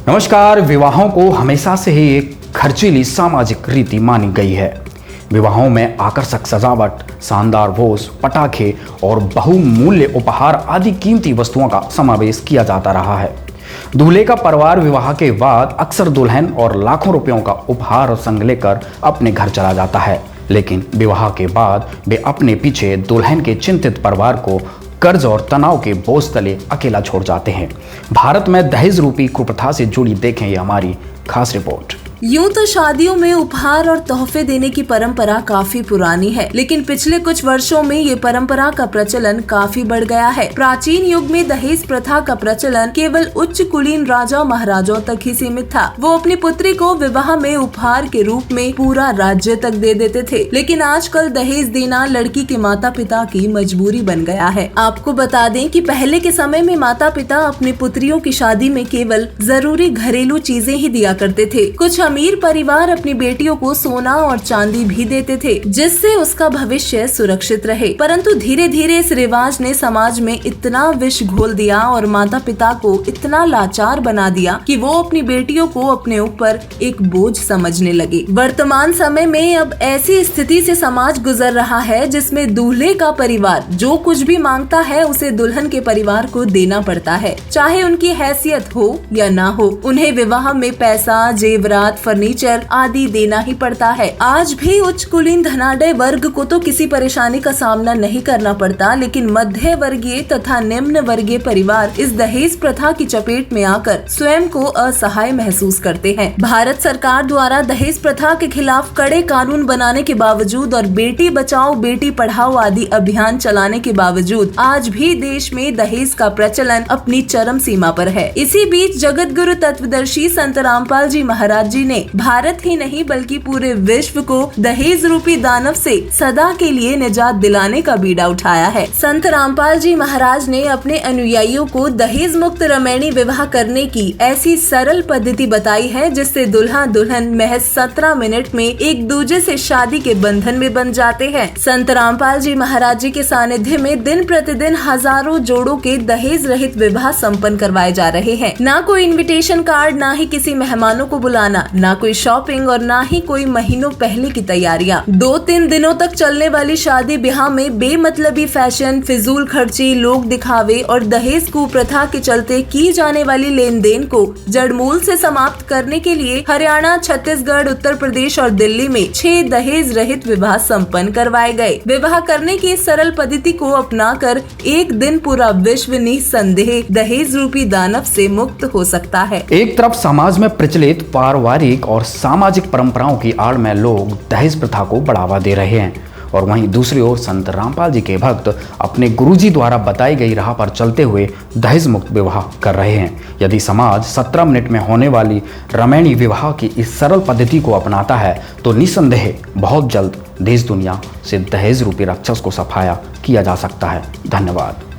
नमस्कार। विवाहों को हमेशा से ही एक खर्चीली सामाजिक रीति मानी गई है। विवाहों में आकर्षक सजावट, शानदार भोज, पटाखे और बहुमूल्य उपहार आदि कीमती वस्तुओं का समावेश किया जाता रहा है। दूल्हे का परिवार विवाह के बाद अक्सर दुल्हन और लाखों रुपयों का उपहार और संग लेकर अपने घर चला जाता है, लेकिन विवाह के बाद वे अपने पीछे दुल्हन के चिंतित परिवार को कर्ज और तनाव के बोझ तले अकेला छोड़ जाते हैं। भारत में दहेज रूपी कुप्रथा से जुड़ी देखें ये हमारी खास रिपोर्ट। यूं तो शादियों में उपहार और तोहफे देने की परंपरा काफी पुरानी है, लेकिन पिछले कुछ वर्षों में ये परंपरा का प्रचलन काफी बढ़ गया है। प्राचीन युग में दहेज प्रथा का प्रचलन केवल उच्च कुलीन राजा महाराजाओं तक ही सीमित था। वो अपनी पुत्री को विवाह में उपहार के रूप में पूरा राज्य तक दे देते थे, लेकिन आजकल दहेज देना लड़की के माता पिता की मजबूरी बन गया है। आपको बता दें कि पहले के समय में माता पिता अपनी पुत्रियों की शादी में केवल जरूरी घरेलू चीजें ही दिया करते थे। कुछ अमीर परिवार अपनी बेटियों को सोना और चांदी भी देते थे, जिससे उसका भविष्य सुरक्षित रहे। परंतु धीरे धीरे इस रिवाज ने समाज में इतना विष घोल दिया और माता पिता को इतना लाचार बना दिया कि वो अपनी बेटियों को अपने ऊपर एक बोझ समझने लगे। वर्तमान समय में अब ऐसी स्थिति से समाज गुजर रहा है जिसमें दूल्हे का परिवार जो कुछ भी मांगता है उसे दुल्हन के परिवार को देना पड़ता है, चाहे उनकी हैसियत हो या ना हो। उन्हें विवाह में पैसा, जेवरात, फर्नीचर आदि देना ही पड़ता है। आज भी उच्च कुलीन धनाढ्य वर्ग को तो किसी परेशानी का सामना नहीं करना पड़ता, लेकिन मध्य वर्गीय तथा निम्न वर्गीय परिवार इस दहेज प्रथा की चपेट में आकर स्वयं को असहाय महसूस करते हैं। भारत सरकार द्वारा दहेज प्रथा के खिलाफ कड़े कानून बनाने के बावजूद और बेटी बचाओ बेटी पढ़ाओ आदि अभियान चलाने के बावजूद आज भी देश में दहेज का प्रचलन अपनी चरम सीमा पर है। इसी बीच जगत गुरु तत्वदर्शी संत रामपाल जी महाराज जी ने भारत ही नहीं बल्कि पूरे विश्व को दहेज रूपी दानव से सदा के लिए निजात दिलाने का बीड़ा उठाया है। संत रामपाल जी महाराज ने अपने अनुयायियों को दहेज मुक्त रमैणी विवाह करने की ऐसी सरल पद्धति बताई है जिससे दुल्हा दुल्हन महज 17 मिनट में एक दूसरे से शादी के बंधन में बंध जाते हैं। संत रामपाल जी महाराज जी के सानिध्य में दिन प्रतिदिन हजारों जोड़ों के दहेज रहित विवाह संपन्न करवाए जा रहे हैं। ना कोई इन्विटेशन कार्ड, ना ही किसी मेहमानों को बुलाना, ना कोई शॉपिंग और ना ही कोई महीनों पहले की तैयारियां। 2-3 दिनों तक चलने वाली शादी ब्याह में बेमतलबी फैशन, फिजूल खर्ची, लोक दिखावे और दहेज कुप्रथा के चलते की जाने वाली लेन देन को जड़मूल से समाप्त करने के लिए हरियाणा, छत्तीसगढ़, उत्तर प्रदेश और दिल्ली में 6 दहेज रहित विवाह संपन्न करवाए गए। विवाह करने की इस सरल पद्धति को अपनाकर एक दिन पूरा विश्व निसंदेह दहेज रूपी दानव से मुक्त हो सकता है। एक तरफ समाज में प्रचलित पारिवारिक और सामाजिक परंपराओं की आड़ में लोग दहेज प्रथा को बढ़ावा दे रहे हैं, और वहीं दूसरी ओर संत रामपाल जी के भक्त अपने गुरुजी द्वारा बताई गई राह पर चलते हुए दहेज मुक्त विवाह कर रहे हैं। यदि समाज 17 मिनट में होने वाली रमैणी विवाह की इस सरल पद्धति को अपनाता है तो निसंदेह बहुत जल्द देश दुनिया से दहेज रूपी राक्षस को सफाया किया जा सकता है। धन्यवाद।